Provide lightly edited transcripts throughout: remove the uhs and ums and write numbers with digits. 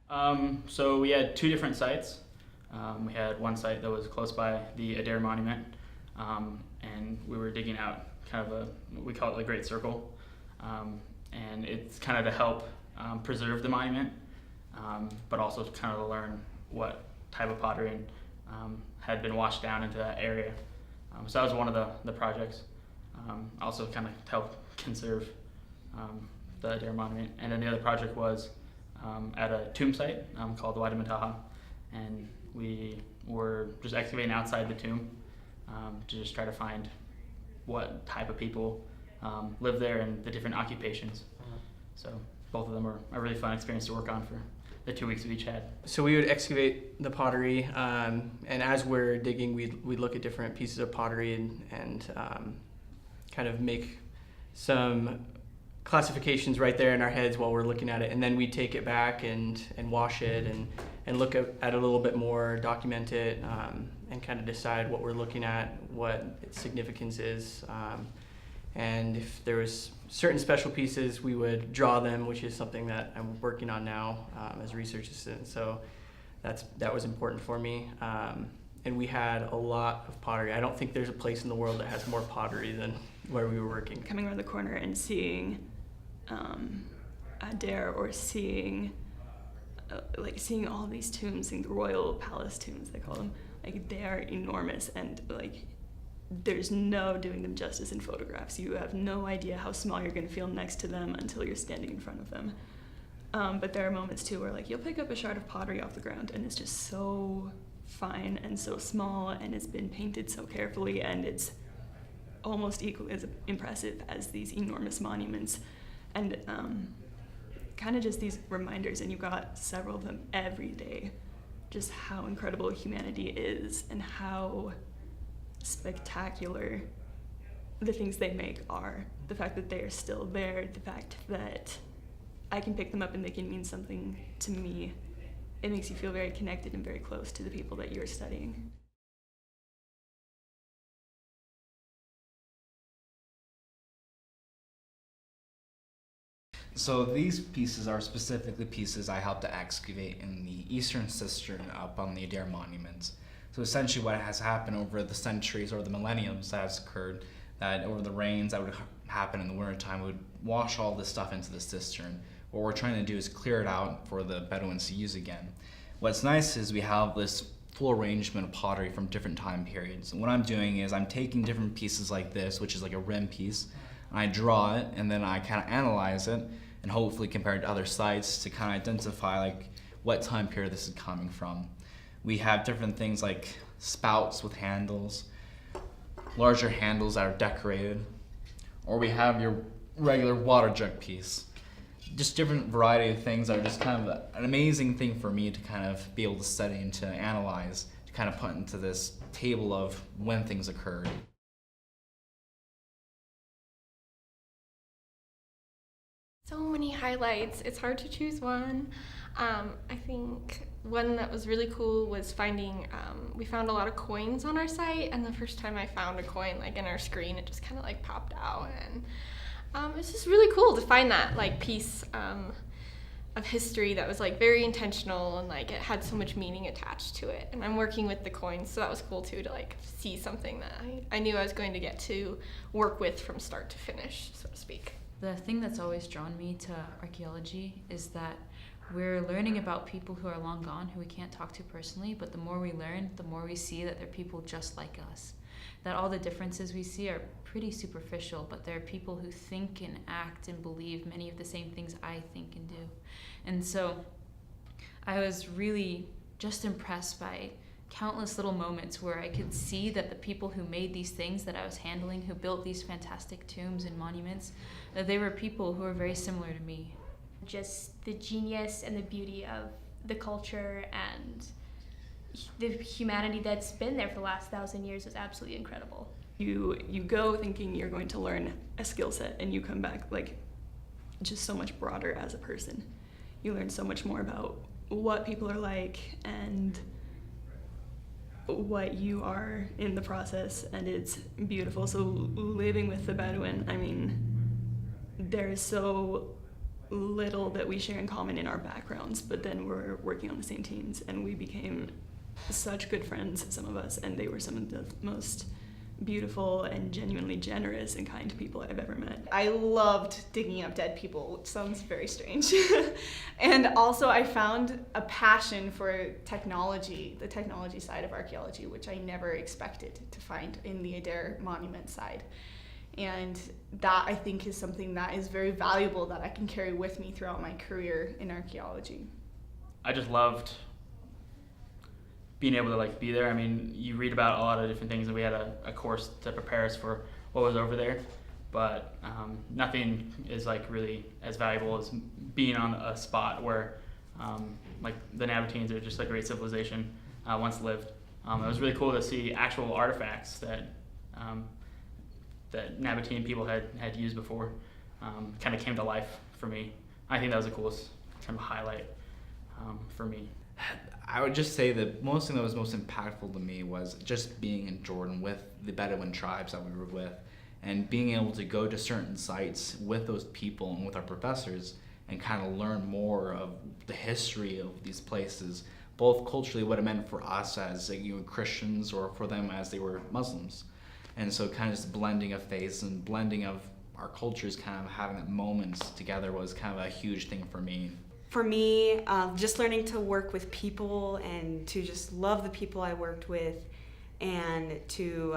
So we had two different sites. We had one site that was close by the Adair Monument, and we were digging out kind of we call it the Great Circle, and it's kind of to help preserve the monument, but also kind of to learn what type of pottery had been washed down into that area. So that was one of the projects. Also kind of to help conserve the Adair Monument. And then the other project was at a tomb site called the Waidamataha, and we were just excavating outside the tomb to just try to find what type of people live there and the different occupations. So both of them were a really fun experience to work on for the 2 weeks we each had. So we would excavate the pottery, and as we're digging, we'd look at different pieces of pottery and kind of make some classifications right there in our heads while we're looking at it, and then we take it back and wash it and look at it a little bit more, document it, and kind of decide what we're looking at, what its significance is, and if there was certain special pieces, we would draw them, which is something that I'm working on now as a research assistant. So that was important for me. And we had a lot of pottery. I don't think there's a place in the world that has more pottery than where we were working. Coming around the corner and seeing Adair, or seeing all these tombs, seeing the royal palace tombs, they call them, they are enormous, and there's no doing them justice in photographs. You have no idea how small you're going to feel next to them until you're standing in front of them. But there are moments too where you'll pick up a shard of pottery off the ground and it's just so fine and so small, and it's been painted so carefully, and it's almost equally as impressive as these enormous monuments. And kind of just these reminders, and you got several of them every day, just how incredible humanity is and how spectacular the things they make are. The fact that they are still there, the fact that I can pick them up and they can mean something to me, it makes you feel very connected and very close to the people that you're studying. So these pieces are specifically pieces I helped to excavate in the eastern cistern up on the Adair Monument. So essentially what has happened over the centuries or the millenniums that has occurred, that over the rains that would happen in the wintertime, would wash all this stuff into the cistern. What we're trying to do is clear it out for the Bedouins to use again. What's nice is we have this full arrangement of pottery from different time periods. And what I'm doing is I'm taking different pieces like this, which is like a rim piece, and I draw it, and then I kind of analyze it, and hopefully compare it to other sites to kind of identify what time period this is coming from. We have different things like spouts with handles, larger handles that are decorated, or we have your regular water jug piece. Just different variety of things that are just kind of an amazing thing for me to kind of be able to study and to analyze, to kind of put into this table of when things occurred. So many highlights. It's hard to choose one. I think one that was really cool was finding, we found a lot of coins on our site, and the first time I found a coin in our screen, it just kind of popped out, and it's just really cool to find that piece of history that was very intentional, and it had so much meaning attached to it. And I'm working with the coins, so that was cool too, to see something that I knew I was going to get to work with from start to finish, so to speak. The thing that's always drawn me to archaeology is that we're learning about people who are long gone, who we can't talk to personally, but the more we learn, the more we see that they're people just like us. That all the differences we see are pretty superficial, but there are people who think and act and believe many of the same things I think and do. And so I was really just impressed by countless little moments where I could see that the people who made these things that I was handling, who built these fantastic tombs and monuments, that they were people who were very similar to me. Just the genius and the beauty of the culture and the humanity that's been there for the last 1,000 years is absolutely incredible. You go thinking you're going to learn a skill set, and you come back just so much broader as a person. You learn so much more about what people are like and what you are in the process, and it's beautiful. So living with the Bedouin, they're so little that we share in common in our backgrounds, but then we're working on the same teams, and we became such good friends, some of us, and they were some of the most beautiful and genuinely generous and kind people I've ever met. I loved digging up dead people, which sounds very strange. And also I found a passion for technology, the technology side of archaeology, which I never expected to find in the Adair Monument side. And that, I think, is something that is very valuable that I can carry with me throughout my career in archaeology. I just loved being able to like be there. I mean, you read about a lot of different things, and we had a course to prepare us for what was over there, but nothing is like really as valuable as being on a spot where like the Nabateans are just a great civilization once lived. It was really cool to see actual artifacts that that Nabatean people had used before kind of came to life for me. I think that was the coolest kind of highlight for me. I would just say that most thing that was most impactful to me was just being in Jordan with the Bedouin tribes that we were with, and being able to go to certain sites with those people and with our professors and kind of learn more of the history of these places, both culturally, what it meant for us as Christians, or for them as they were Muslims. And so kind of just blending of faiths and blending of our cultures, kind of having that moments together was kind of a huge thing for me. For me, just learning to work with people and to just love the people I worked with, and to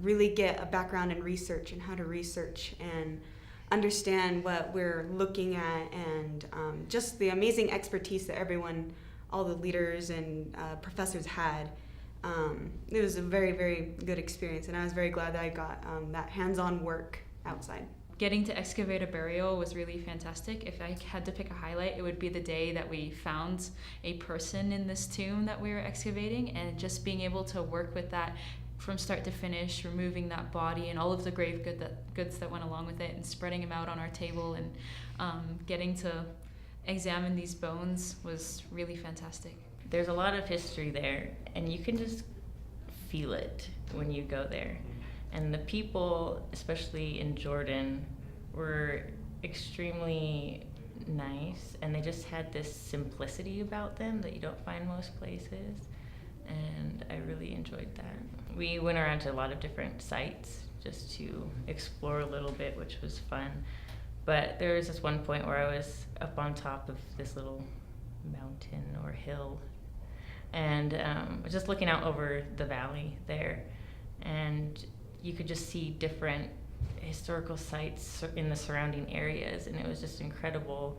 really get a background in research and how to research and understand what we're looking at, and just the amazing expertise that everyone, all the leaders and professors had. It was a very, very good experience, and I was very glad that I got that hands-on work outside. Getting to excavate a burial was really fantastic. If I had to pick a highlight, it would be the day that we found a person in this tomb that we were excavating, and just being able to work with that from start to finish, removing that body and all of the grave goods that went along with it, and spreading them out on our table, and getting to examine these bones was really fantastic. There's a lot of history there, and you can just feel it when you go there. And the people, especially in Jordan, were extremely nice, and they just had this simplicity about them that you don't find most places, and I really enjoyed that. We went around to a lot of different sites just to explore a little bit, which was fun. But there was this one point where I was up on top of this little mountain or hill, and was just looking out over the valley there, and you could just see different historical sites in the surrounding areas, and it was just incredible.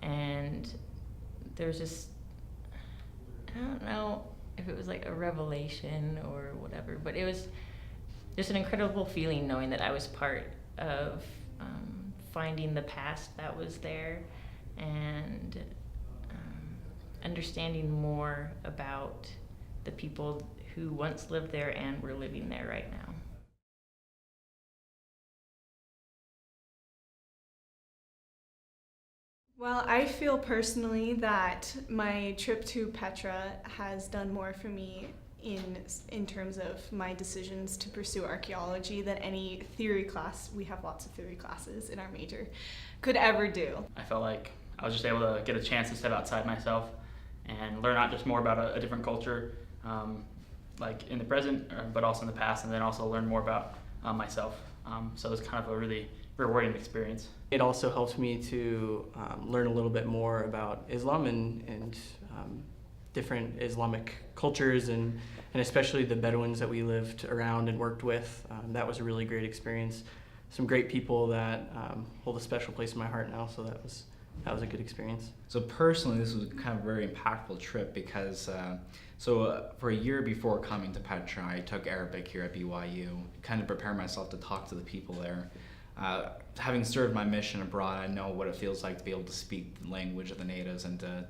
And there was just, I don't know if it was like a revelation or whatever, but it was just an incredible feeling knowing that I was part of finding the past that was there, and understanding more about the people who once lived there and were living there right now. Well, I feel personally that my trip to Petra has done more for me in terms of my decisions to pursue archaeology than any theory class, we have lots of theory classes in our major, could ever do. I felt like I was just able to get a chance to step outside myself and learn not just more about a different culture, like in the present, but also in the past, and then also learn more about myself. So it was kind of a really rewarding experience. It also helped me to learn a little bit more about Islam and different Islamic cultures, and especially the Bedouins that we lived around and worked with. That was a really great experience. Some great people that hold a special place in my heart now, so that was a good experience. So personally, this was kind of a very impactful trip because for a year before coming to Petra, I took Arabic here at BYU, kind of prepare myself to talk to the people there. Having served my mission abroad, I know what it feels like to be able to speak the language of the natives and to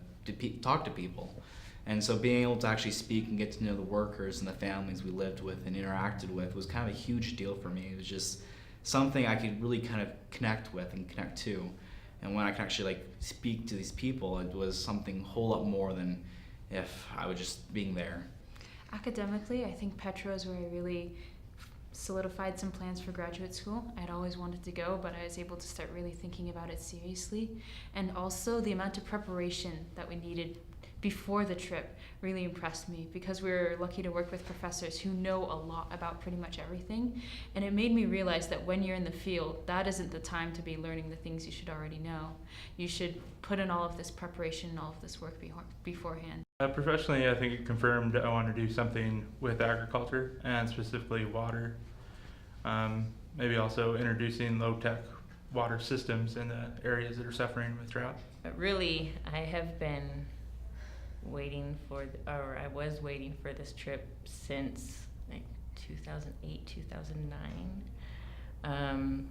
talk to people. And so being able to actually speak and get to know the workers and the families we lived with and interacted with was kind of a huge deal for me. It was just something I could really kind of connect with and connect to. And when I could actually speak to these people, it was something a whole lot more than if I was just being there. Academically, I think Petra is where I really solidified some plans for graduate school. I'd always wanted to go, but I was able to start really thinking about it seriously. And also the amount of preparation that we needed before the trip really impressed me, because we were lucky to work with professors who know a lot about pretty much everything. And it made me realize that when you're in the field, that isn't the time to be learning the things you should already know. You should put in all of this preparation and all of this work beforehand. Professionally, I think it confirmed I want to do something with agriculture and specifically water. Maybe also introducing low-tech water systems in the areas that are suffering with drought. But really, I have been I was waiting for this trip since like 2008, 2009.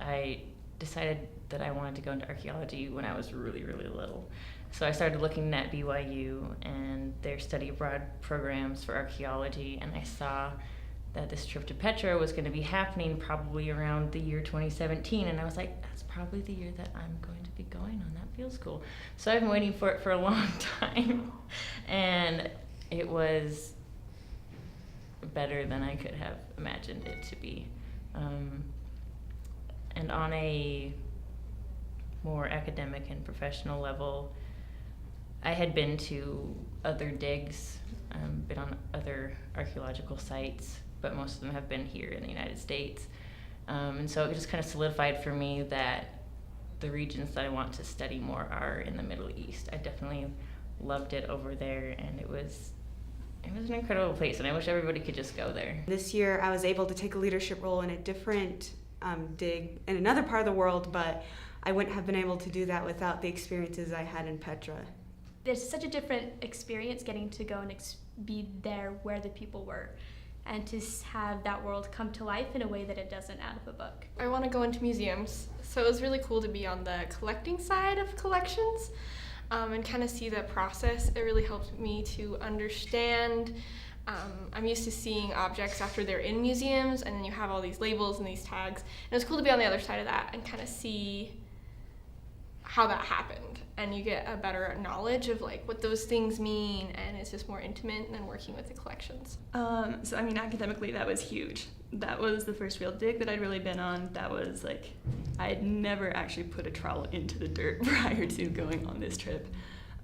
I decided that I wanted to go into archaeology when I was really, really little. So I started looking at BYU and their study abroad programs for archaeology, and I saw that this trip to Petra was going to be happening probably around the year 2017, and I was like, that's probably the year that I'm going to be going on that field school. So I've been waiting for it for a long time, and it was better than I could have imagined it to be. And on a more academic and professional level, I had been to other digs, been on other archaeological sites, but most of them have been here in the United States. And so it just kind of solidified for me that the regions that I want to study more are in the Middle East. I definitely loved it over there, and it was an incredible place, and I wish everybody could just go there. This year I was able to take a leadership role in a different dig in another part of the world, but I wouldn't have been able to do that without the experiences I had in Petra. There's such a different experience getting to go and be there where the people were, and to have that world come to life in a way that it doesn't out of a book. I want to go into museums, so it was really cool to be on the collecting side of collections and kind of see the process. It really helped me to understand. I'm used to seeing objects after they're in museums, and then you have all these labels and these tags. And it was cool to be on the other side of that and kind of see how that happened. And you get a better knowledge of like what those things mean, and it's just more intimate than working with the collections. So I mean, academically, that was huge. That was the first field dig that I'd really been on. That was like, I had never actually put a trowel into the dirt prior to going on this trip.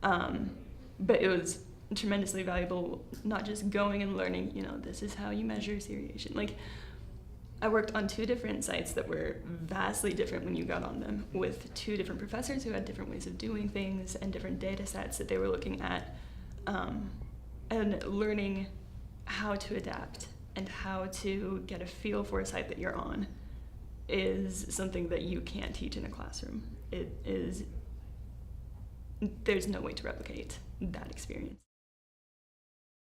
But it was tremendously valuable, not just going and learning, this is how you measure seriation. Like, I worked on 2 different sites that were vastly different when you got on them, with 2 different professors who had different ways of doing things and different data sets that they were looking at, and learning how to adapt and how to get a feel for a site that you're on is something that you can't teach in a classroom. There's no way to replicate that experience.